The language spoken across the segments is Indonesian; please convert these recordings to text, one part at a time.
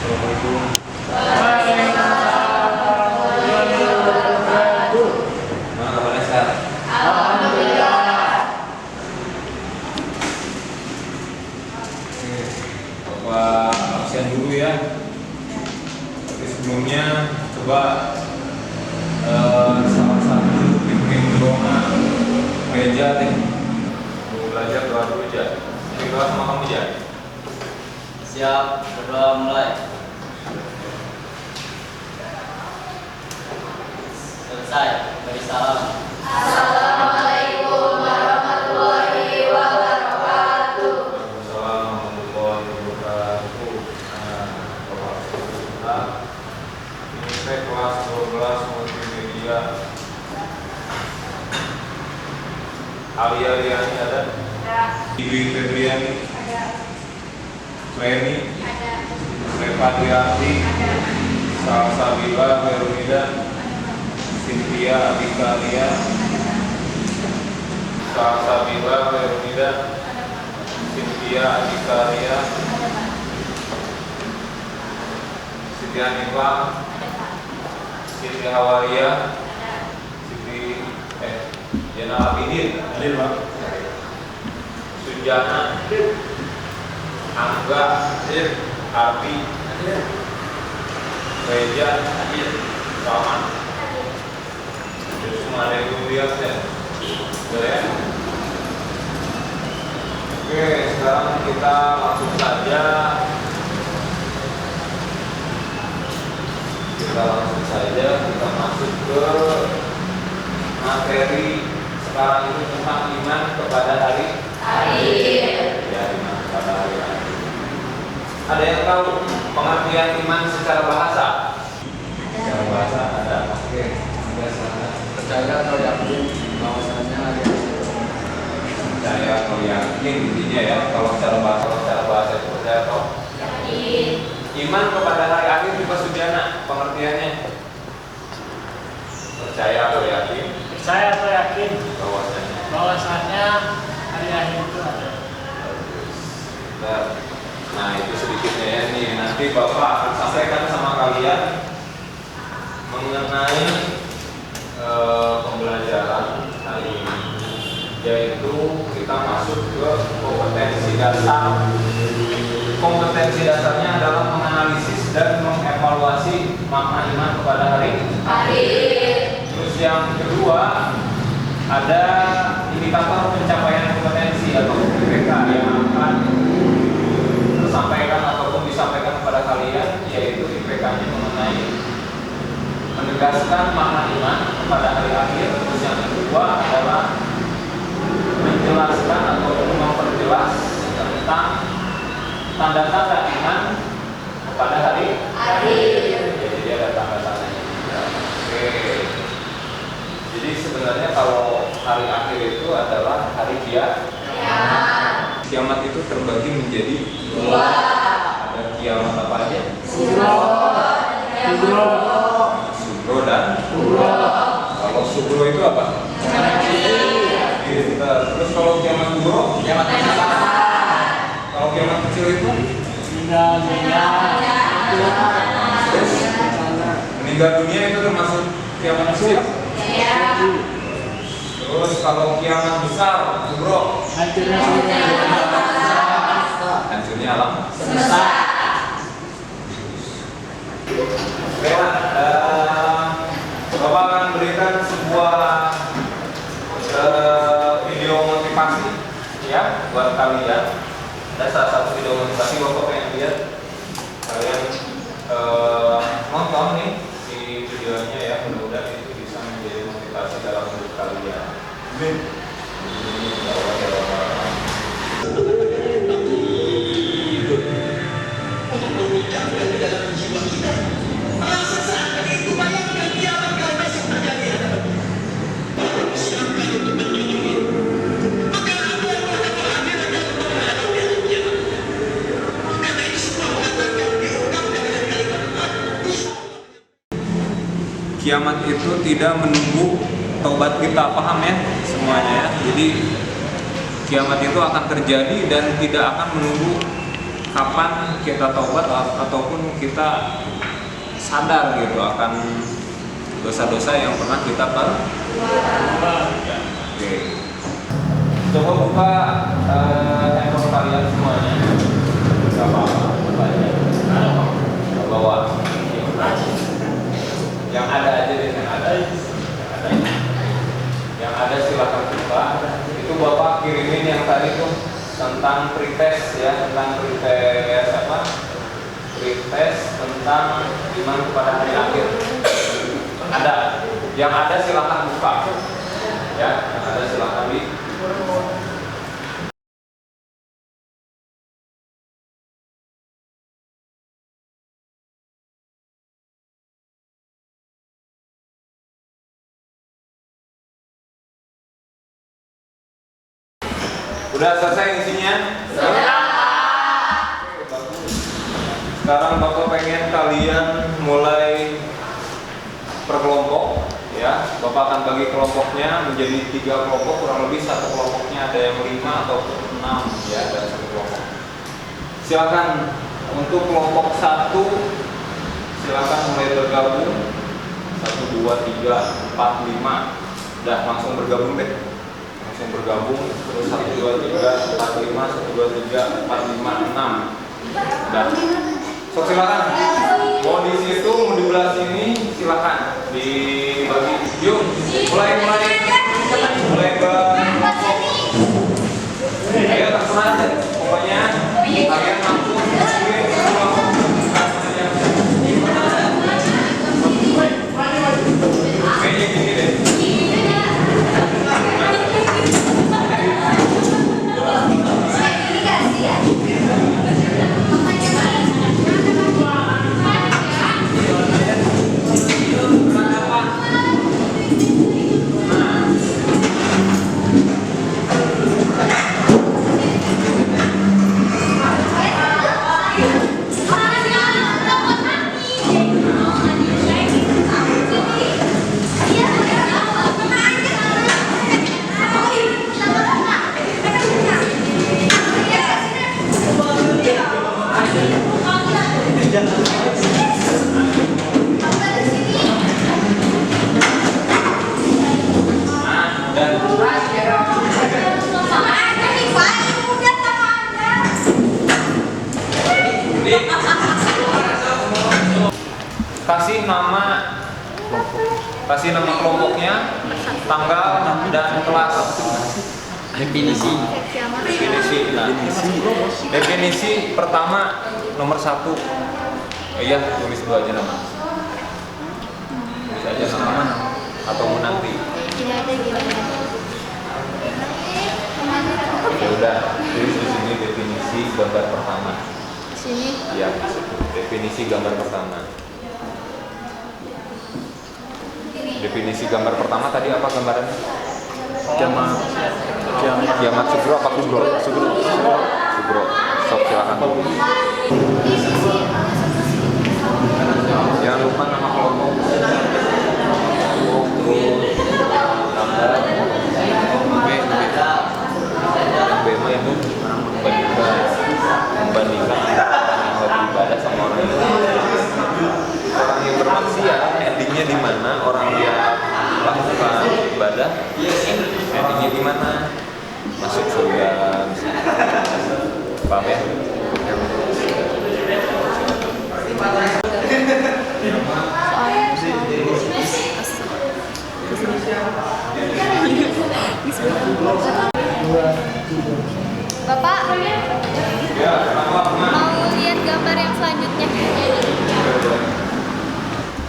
Assalamualaikum. Waalaikumsalam warahmatullahi wabarakatuh. Mana kabarnya sehat? Alhamdulillah. Oke, Bapak absen dulu ya. Tapi sebelumnya coba salah satu pimpin doa gereja deh. Mau belajar doa dulu aja. Bikin doa sama kamu aja. Siap, berdoa mulai. Selesai, beri salam. Assalamualaikum warahmatullahi wabarakatuh. Waalaikumsalam warahmatullahi wabarakatuh. Nah, Bapak kita ini saya kelas 12 multimedia. Alia Riani ada? Ibu Febriani? Ada. Reni? Ada. Reva Triati? Salsabila Verunida? Cynthia Abikalia? Salsabila Verunida? Cynthia Abikalia? Siti Hanifah? Siti Hawaria? Siti Jana Abidin? Adil Pak? Sujana? Angga? Arti? Reja? Salman? Jadi semua ada yang lihat ya? Udah ya? Oke, sekarang kita langsung saja kita masuk ke materi sekarang itu tentang iman kepada hari Akhir. ya, iman kepada hari akhir. Ada yang tahu pengertian iman secara bahasa? Secara bahasa ada. Oke, ada sana. Percaya atau yakin bahwasanya hari akhir. Percaya atau yakin intinya ya. Kalau secara bahasa itu percaya atau Yakin. iman kepada hari akhir juga Sujana pengertiannya. Percaya atau yakin Saya atau yakin bahwasanya. bahwasannya hari akhir itu ada. Nah itu sedikitnya ya nih. Nanti Bapak akan sampaikan sama kalian mengenai pembelajaran hari ini, yaitu kita masuk ke kompetensi dasar. Kompetensi dasarnya adalah menganalisis dan mengevaluasi makna iman kepada hari. Akhir. Terus yang kedua ada indikator pencapaian kompetensi atau IPK yang akan tersampaikan ataupun disampaikan kepada kalian, yaitu IPK-nya mengenai menegaskan makna iman kepada hari akhir. Terus yang kedua adalah menjelaskan ataupun memperjelas tentang tanda-tanda iman kepada hari Akhir. Jadi ada tanda-tandanya. Oke. Jadi sebenarnya kalau hari akhir itu adalah hari kiamat. Kiamat itu terbagi menjadi Dua. ada kiamat apa aja? Sugro. Sugro dan kalau sugro itu apa? Pintar. Terus kalau kiamat kubro? Kalau kiamat kecil itu? Meninggal dunia. Terus meninggal dunia itu termasuk kiamat kecil? Terus kalau kiamat besar, kubro? Hancurnya seluruh Hancurnya alam. Semesta. Baiklah, Bapak akan berikan sebuah video motivasi ya buat kalian. Ada salah satu video motivasi Bapak pengen lihat kalian nonton nih di videonya ya, mudah-mudahan itu bisa menjadi motivasi dalam hidup kalian. Amin. Kiamat itu tidak menunggu taubat kita, paham ya semuanya ya. Jadi kiamat itu akan terjadi dan tidak akan menunggu kapan kita taubat ataupun kita sadar gitu akan dosa-dosa yang pernah kita perbuat. Ya, oke. Coba buka handphone kalian semuanya. Gak apa-apa, bukanya. Bawa. Yang ada aja deh, yang ada. Yang ada silakan buka. Itu Bapak kirimin yang tadi tuh tentang pretest ya, tentang pretest apa? Pretest tentang iman kepada hari akhir. Ada. Yang ada silakan buka. Ya, yang ada silakan di. Udah selesai isinya? Sudah. Sekarang Bapak pengen kalian mulai per kelompok ya. Bapak akan bagi kelompoknya menjadi 3 kelompok, kurang lebih satu kelompoknya ada yang 5 ataupun 6 ya dalam satu kelompok. Silakan untuk kelompok 1 silakan mulai bergabung 1, 2, 3, 4, 5. Udah langsung bergabung deh. Langsung bergabung terus 1, 2, 3, 4, 5, 1, 2, 3, 4, 5, 6. Dan so, silakan mau di situ mau di belah sini silakan dibagi. Yuk mulai berkelompok. Ayo langsung aja pokoknya kalian langsung kirim kelompok kayaknya gini deh. Kasih nama kelompoknya, tanggal dan kelas. Definisi. Nah, definisi pertama nomor 1. Iya, tulis dulu aja nama. Tulis aja nama atau mau nanti. Ya udah, tulis di sini definisi gambar pertama. Sini. Iya, definisi gambar pertama. Definisi gambar pertama tadi apa gambarannya? Kiamat sugro apa kubro? Sugro. Sok silakan. Jangan lupa nama kelompok. Gambar B mah itu membandingkan orang yang beribadah sama orang yang orang yang bermaksiat. Endingnya di mana? Orang yang melakukan ibadah endingnya di mana? Masuk surga. Paham ya? Bapak, Ya, kenapa? mau lihat gambar yang selanjutnya?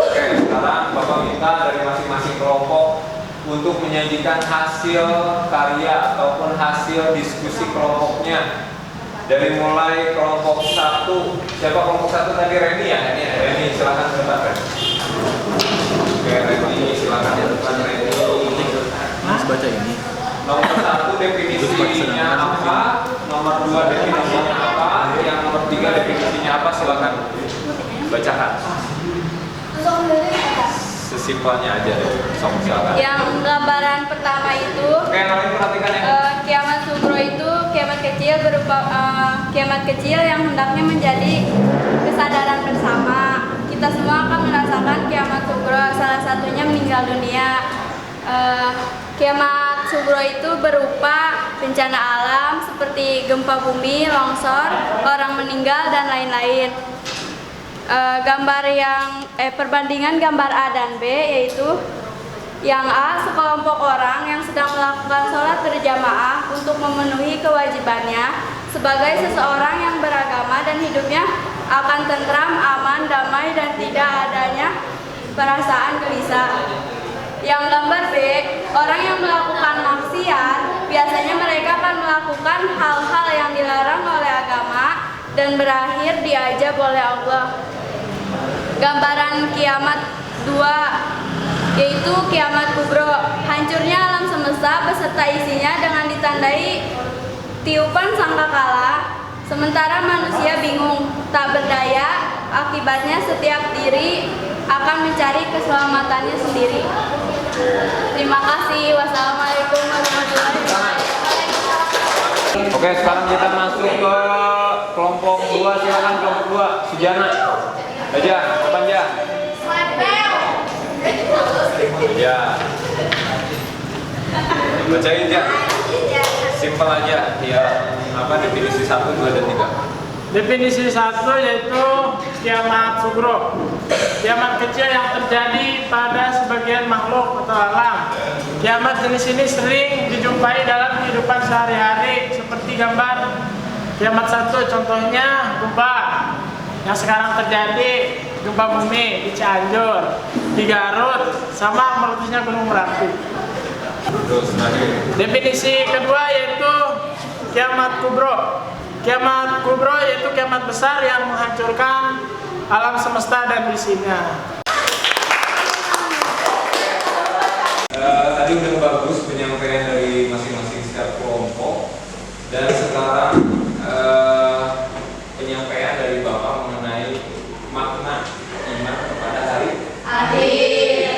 Oke, sekarang Bapak minta dari masing-masing kelompok untuk menyajikan hasil karya ataupun hasil diskusi kelompoknya. Dari mulai kelompok 1, siapa kelompok 1 tadi? Reni ya? Reni, silakan sebentar Reni. Oke, Reni, silakan depan Reni. Mas baca ini. Nomor 1 definisinya apa? Nomor 2 definisinya apa? Yang nomor 3 definisinya apa? Silakan bacakan. Sesimpelnya aja deh, silakan. Yang gambaran pertama itu Oke, kalian perhatikan ya. kiamat sugro itu kiamat kecil berupa kiamat kecil yang hendaknya menjadi kesadaran bersama. Kita semua akan merasakan kiamat kubro, salah satunya meninggal dunia. Kiamat kubro itu berupa bencana alam seperti gempa bumi, longsor, orang meninggal, dan lain-lain. Perbandingan gambar A dan B yaitu yang A, sekelompok orang yang sedang melakukan sholat berjamaah untuk memenuhi kewajibannya sebagai seseorang yang beragama dan hidupnya akan tentram, aman, damai, dan tidak adanya perasaan gelisah. Yang gambar B, orang yang melakukan maksiat, biasanya mereka akan melakukan hal-hal yang dilarang oleh agama dan berakhir diazab oleh Allah. Gambaran kiamat 2 yaitu kiamat kubro, hancurnya alam semesta beserta isinya dengan ditandai tiupan sangkakala, sementara manusia bingung, tak berdaya, akibatnya setiap diri akan mencari keselamatannya sendiri. Terima kasih. Wassalamualaikum warahmatullahi wabarakatuh. Oke, sekarang kita masuk ke kelompok 2. Silakan kelompok 2. Sujana. Aja, kapan ya? Ya. Bacain ya. Simpel aja. Ya, apa definisi 1, 2, dan 3? Definisi 1 yaitu kiamat sugro, kiamat kecil yang terjadi pada sebagian makhluk atau alam. Kiamat jenis ini sering dijumpai dalam kehidupan sehari-hari seperti gambar kiamat 1, contohnya gempa yang sekarang terjadi, gempa bumi di Cianjur, di Garut, sama meletusnya Gunung Merapi. Definisi kedua yaitu kiamat kubro. Kiamat kubro yaitu kiamat besar yang menghancurkan alam semesta dan isinya. Tadi udah bagus penyampaian dari masing-masing setiap kelompok, dan sekarang penyampaian dari Bapak mengenai makna iman kepada hari akhir.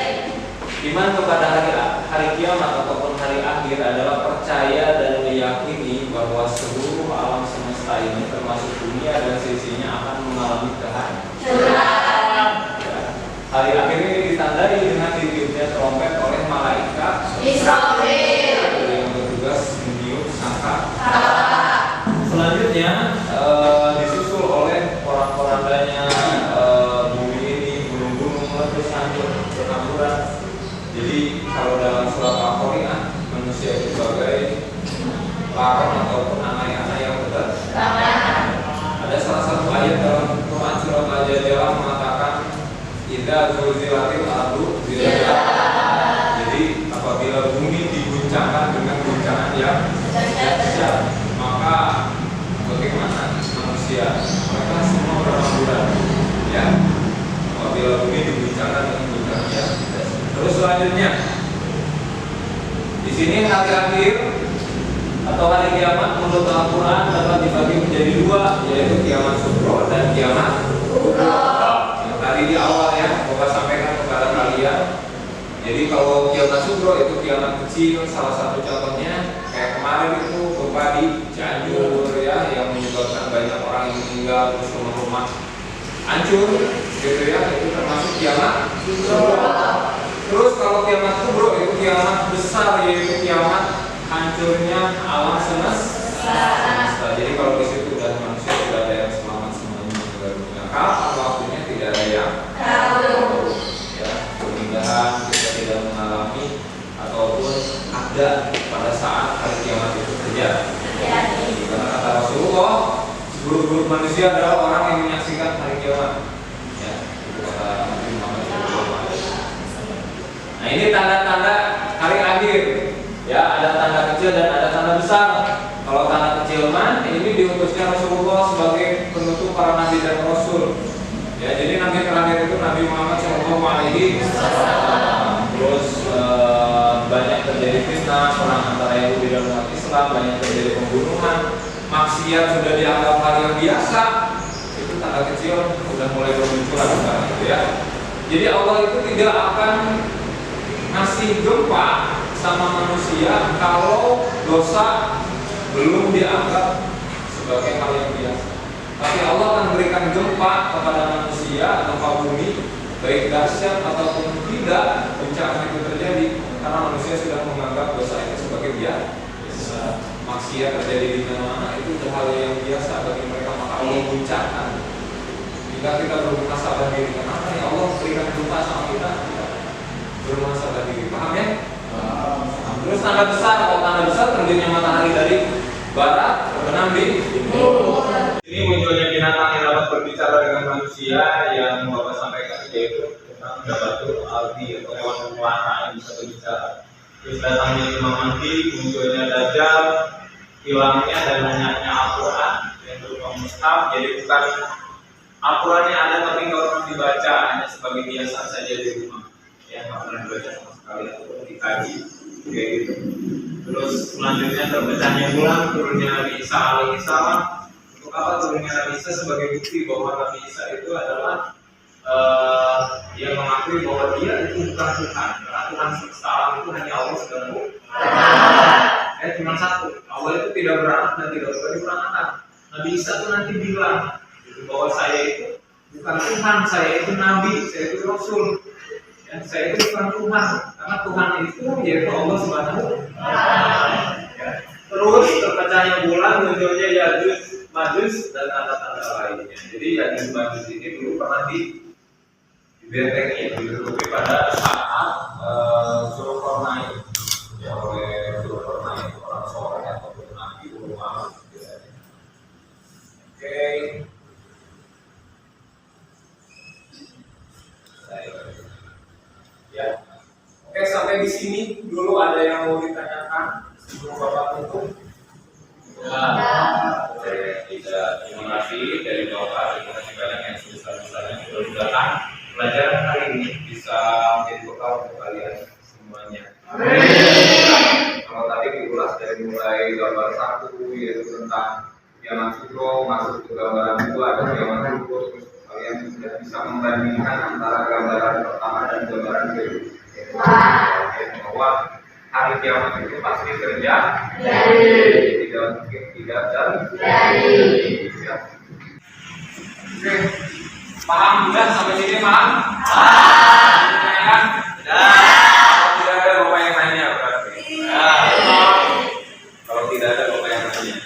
Iman kepada hari kiamat ataupun hari akhir adalah percaya dan meyakini bahwa seluruh alam semesta ini termasuk dunia dan sisinya akan mengalami kehancuran. Hari akhir ini ditandai dengan ditiupnya trompet oleh malaikat Israfil yang bertugas meniup sangkakala. Selanjutnya disusul oleh porak-porandanya bumi ini, gunung-gunung meletus hancur berhamburan. Jadi kalau dalam surat Al-Qur'an, manusia itu sebagai larang ataupun anak-anak yang berterbangan. Ada salah satu ayat dalam Quran surat Al-Jadilah mengatakan idza zulzilatil ardu zilzalaha. Jadi apabila bumi diguncangkan dengan guncangan yang dahsyat, maka bagaimana manusia? Mereka semua berhamburan. Ya. Apabila bumi diguncangkan dengan guncangan yang dahsyat. Terus selanjutnya, di sini hari akhir atau hari kiamat menurut Al-Quran dapat dibagi menjadi 2, yaitu kiamat sugro dan kiamat kubro. Yang tadi di awal ya, Bapak sampaikan kepada kalian. Jadi kalau kiamat sugro itu kiamat kecil, salah satu contohnya kayak kemarin itu gempa di Cianjur ya, yang menyebabkan banyak orang yang meninggal, terus rumah-rumah hancur, gitu ya, itu termasuk kiamat sugro. Terus kalau kiamat kubro itu kiamat besar, yaitu kiamat hancurnya alam semesta. Jadi kalau di situ udah manusia tidak ada yang selamat, semuanya meninggal dunia. Kapan waktunya tidak ada yang tahu. Ya, mudah-mudahan kita tidak mengalami ataupun ada pada saat hari kiamat itu terjadi. Karena kata Rasulullah, seluruh manusia adalah orang yang menyaksikan hari kiamat. Ya, itu kata Nabi Muhammad SAW. Nah, ini tanda-tanda hari akhir. Ya, ada tanda kecil dan ada tanda besar. Kalau tanda kecil man, ini diutusnya Rasulullah sebagai penutup para nabi dan rasul. Ya, jadi nabi terakhir itu Nabi Muhammad SAW. Terus banyak terjadi fitnah, perang antara Yahudi dan umat Islam, banyak terjadi pembunuhan, maksiat sudah dianggap hal yang biasa. Itu tanda kecil sudah mulai bermunculan sekarang, gitu ya. Jadi Allah itu tidak akan ngasih gempa sama manusia kalau dosa belum dianggap sebagai hal yang biasa. Tapi Allah akan berikan gempa kepada manusia atau gempa bumi, baik dahsyat ataupun tidak bencana itu terjadi, karena manusia sudah menganggap dosa itu sebagai biasa. Maksiat terjadi di mana-mana itu hal yang biasa bagi mereka, maka Allah guncangkan. Jika kita bermuhasabah diri, kenapa ya Allah berikan gempa sama kita? Bermuhasabah diri, paham ya? Terus tanda besar, kalau tanda besar terbitnya matahari dari barat berbenam di timur. Ini munculnya binatang yang dapat berbicara dengan manusia yang Bapak sampaikan, yaitu tentang Dabatul Aldi atau hewan pewarna yang bisa berbicara. Terus datangnya Imam Mahdi, munculnya Dajjal, hilangnya dan banyaknya Al-Quran yang berupa mushaf. Jadi bukan Al-Qurannya ada tapi nggak pernah dibaca, hanya sebagai biasa saja di rumah. Ya, nggak pernah dibaca sama sekali atau dikaji, kayak gitu. Terus selanjutnya terpecahnya bulan, turunnya Nabi Isa alaihissalam. Untuk apa turunnya Nabi Isa? Sebagai bukti bahwa Nabi Isa itu adalah yang mengakui bahwa dia itu bukan Tuhan. Karena Tuhan semesta alam itu hanya Allah subhanahu. Cuma satu. Allah itu tidak beranak dan tidak boleh diperanakan. Nabi Isa itu nanti bilang bahwa saya itu bukan Tuhan, saya itu Nabi, saya itu Rasul. Ya, saya itu bukan Tuhan, karena Tuhan itu yaitu Allah subhanahu. Ya. Terus terpecahnya bulan, munculnya Yajuj, Majuj dan tanda-tanda lainnya. Jadi Yajuj Majuj ini dulu pernah dibentengi, ditutupi pada saat Zulkarnain, ya, oleh Zulkarnain, orang soleh ataupun Nabi Muhammad. Oke. Ya. Oke, sampai di sini dulu ada yang mau ditanyakan sebelum Bapak tutup? Ya. Oke, terima kasih dari Bapak. Terima kasih banyak yang sebesar-besarnya sudah datang. Pelajaran hari ini bisa menjadi bekal untuk kalian semuanya. Amin. Kalau tadi diulas dari mulai gambar 1 yaitu tentang kiamat sugro, masuk ke gambaran 2 ada kiamat sugro, kalian sudah bisa membandingkan antara gambaran pertama dan gambaran kedua. Bahwa hari kiamat itu pasti terjadi, tidak mungkin tidak terjadi. Oke, paham sudah sampai sini, paham? Paham. Kalau tidak ada bapak yang nanya berarti. Kalau tidak ada bapak yang nanya.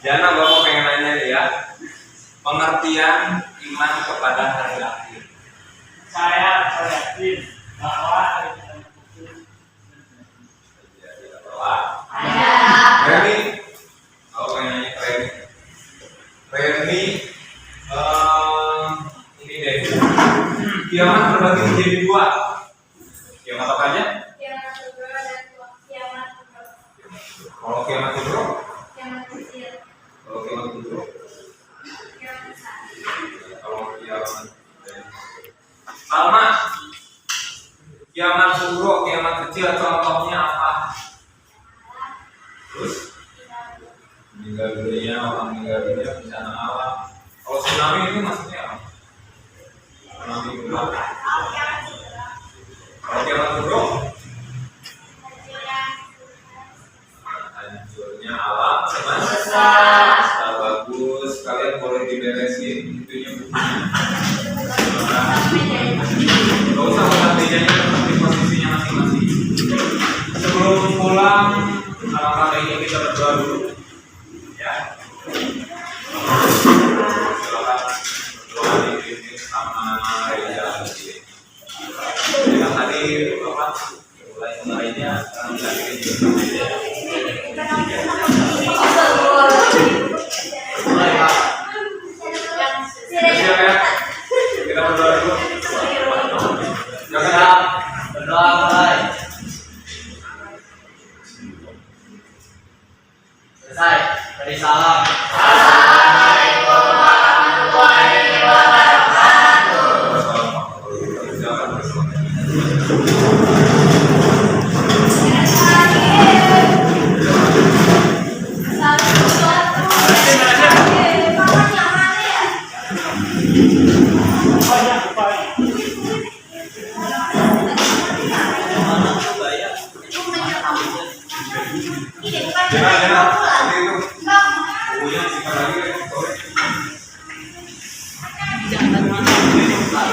Jana bapak pengen nanya nih ya, pengertian iman kepada hari akhir. Saya yakin bahwa Reni, kalau pengen nanya Reni, ini deh, kiamat terbagi menjadi 2. Kiamat apa aja? Kiamat kubro dan kiamat kubro. Kalau kiamat kubro? Kiamat kecil. Kalau kiamat kubro? Kiamat besar. Kalau kiamat sama kiamat kubro, kiamat kecil contohnya apa? Terus meninggal dunia, orang meninggal dunia, bencana alam. Kalau tsunami itu maksudnya apa? Tsunami itu apa? Kalau kiamat kubro? Hancurnya alam semesta. Bagus, kalian boleh diberesin itunya bukunya. Gak usah buat mejanya, tetap di posisinya masing-masing. Sebelum pulang, alangkah baiknya kita berdoa dulu. Ya. Silakan berdoa di sama Reza. Yang tadi Bapak mulai-mulainya sekarang dilanjutin juga. Siap ya? Kita berdoa dulu. Jangan Berdoa mulai. Selesai. Beri salam. Assalamualaikum warahmatullahi wabarakatuh. Mana tuh bayar? kegiatan kita